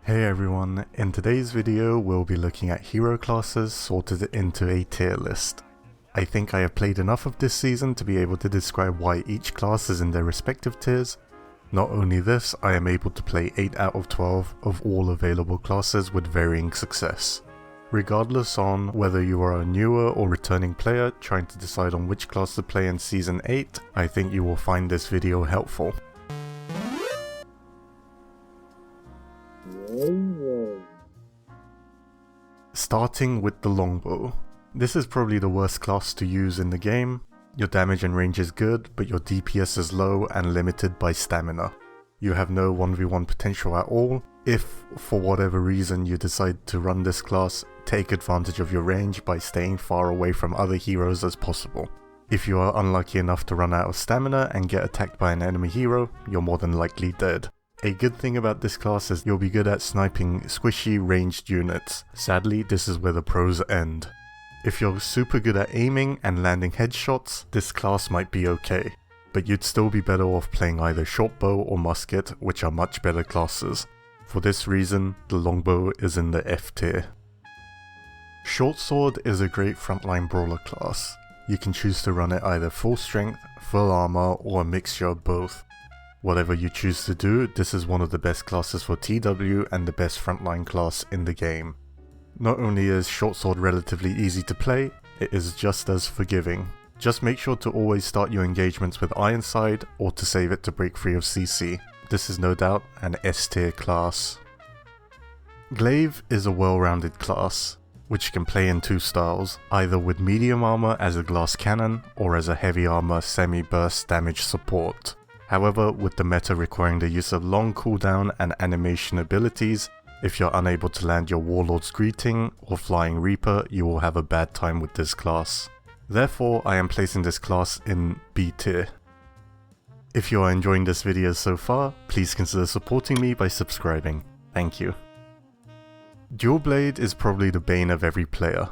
Hey everyone, in today's video we'll be looking at hero classes sorted into a tier list. I think I have played enough of this season to be able to describe why each class is in their respective tiers. Not only this, I am able to play 8 out of 12 of all available classes with varying success. Regardless on whether you are a newer or returning player trying to decide on which class to play in Season 8, I think you will find this video helpful. Starting with the Longbow. This is probably the worst class to use in the game. Your damage and range is good, but your DPS is low and limited by stamina. You have no 1v1 potential at all. If, for whatever reason, you decide to run this class, take advantage of your range by staying far away from other heroes as possible. If you are unlucky enough to run out of stamina and get attacked by an enemy hero, you're more than likely dead. A good thing about this class is you'll be good at sniping squishy ranged units. Sadly, this is where the pros end. If you're super good at aiming and landing headshots, this class might be okay, but you'd still be better off playing either Shortbow or Musket, which are much better classes. For this reason, the Longbow is in the F tier. Shortsword is a great frontline brawler class. You can choose to run it either full strength, full armor, or a mixture of both. Whatever you choose to do, this is one of the best classes for TW and the best frontline class in the game. Not only is Shortsword relatively easy to play, it is just as forgiving. Just make sure to always start your engagements with Ironside or to save it to break free of CC. This is no doubt an S tier class. Glaive is a well-rounded class, which can play in two styles, either with medium armor as a glass cannon or as a heavy armor semi-burst damage support. However, with the meta requiring the use of long cooldown and animation abilities, if you're unable to land your Warlord's Greeting or Flying Reaper, you will have a bad time with this class. Therefore, I am placing this class in B tier. If you are enjoying this video so far, please consider supporting me by subscribing. Thank you. Dual Blade is probably the bane of every player.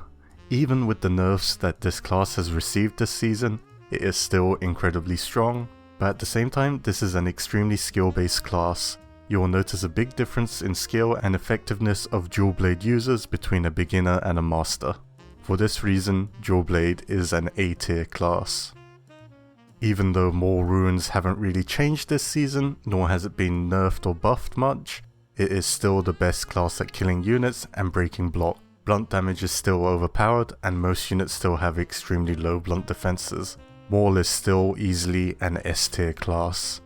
Even with the nerfs that this class has received this season, it is still incredibly strong. But at the same time, this is an extremely skill-based class. You will notice a big difference in skill and effectiveness of Dual Blade users between a beginner and a master. For this reason, Dual Blade is an A tier class. Even though Maul runes haven't really changed this season, nor has it been nerfed or buffed much, it is still the best class at killing units and breaking block. Blunt damage is still overpowered and most units still have extremely low blunt defenses. Maul is still easily an S tier class.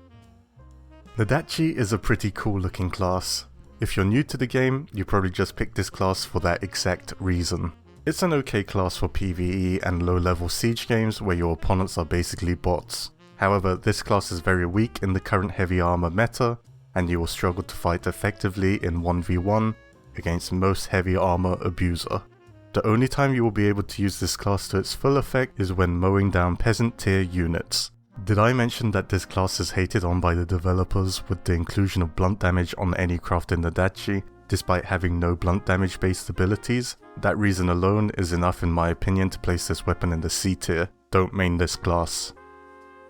Nodachi is a pretty cool looking class. If you're new to the game, you probably just picked this class for that exact reason. It's an okay class for PvE and low level siege games where your opponents are basically bots. However, this class is very weak in the current heavy armor meta, and you will struggle to fight effectively in 1v1 against most heavy armor abuser. The only time you will be able to use this class to its full effect is when mowing down peasant tier units. Did I mention that this class is hated on by the developers with the inclusion of blunt damage on any craft in Nodachi, despite having no blunt damage based abilities? That reason alone is enough in my opinion to place this weapon in the C tier. Don't main this class.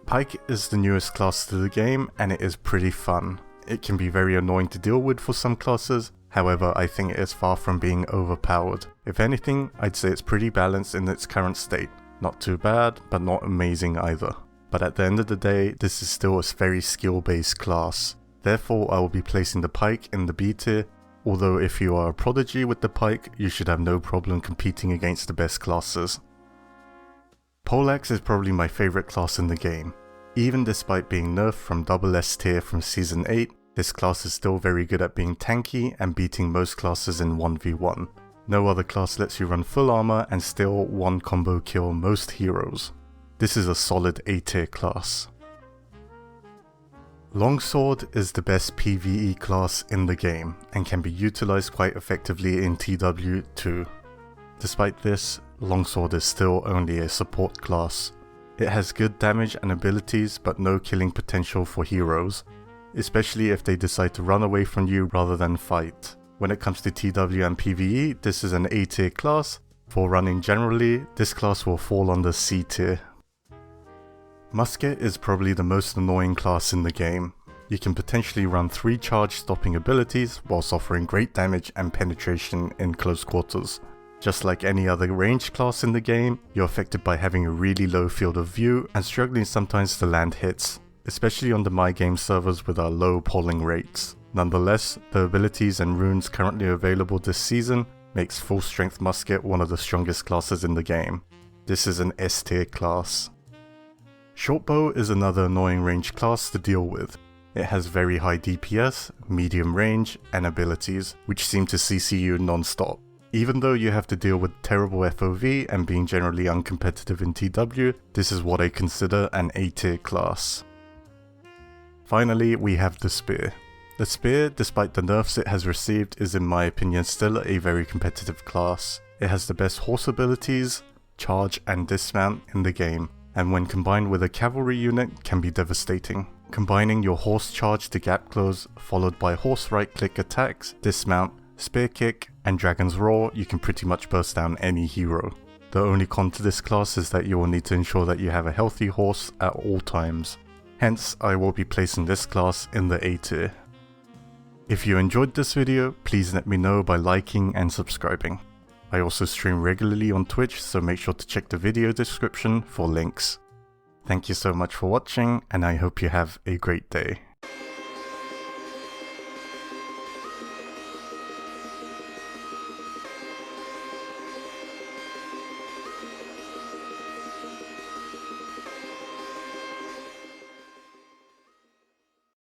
Pike is the newest class to the game and it is pretty fun. It can be very annoying to deal with for some classes. However, I think it is far from being overpowered. If anything, I'd say it's pretty balanced in its current state. Not too bad, but not amazing either. But at the end of the day, this is still a very skill-based class. Therefore, I will be placing the Pike in the B tier, although if you are a prodigy with the Pike, you should have no problem competing against the best classes. Poleaxe is probably my favourite class in the game. Even despite being nerfed from double S tier from Season 8, this class is still very good at being tanky and beating most classes in 1v1. No other class lets you run full armor and still one combo kill most heroes. This is a solid A tier class. Longsword is the best PvE class in the game and can be utilized quite effectively in TW too. Despite this, Longsword is still only a support class. It has good damage and abilities but no killing potential for heroes, especially if they decide to run away from you rather than fight. When it comes to TW and PvE, this is an A tier class. For running generally, this class will fall under C tier. Musket is probably the most annoying class in the game. You can potentially run 3 charge stopping abilities whilst offering great damage and penetration in close quarters. Just like any other ranged class in the game, you're affected by having a really low field of view and struggling sometimes to land hits, especially on the My Game servers with our low polling rates. Nonetheless, the abilities and runes currently available this season makes full strength musket one of the strongest classes in the game. This is an S tier class. Shortbow is another annoying ranged class to deal with. It has very high DPS, medium range, and abilities, which seem to CC you non-stop. Even though you have to deal with terrible FOV and being generally uncompetitive in TW, this is what I consider an A tier class. Finally, we have the spear. The spear, despite the nerfs it has received, is in my opinion still a very competitive class. It has the best horse abilities, charge and dismount in the game, and when combined with a cavalry unit can be devastating. Combining your horse charge to gap close, followed by horse right click attacks, dismount, spear kick, and dragon's roar, you can pretty much burst down any hero. The only con to this class is that you will need to ensure that you have a healthy horse at all times. Hence, I will be placing this class in the A tier. If you enjoyed this video, please let me know by liking and subscribing. I also stream regularly on Twitch, so make sure to check the video description for links. Thank you so much for watching, and I hope you have a great day.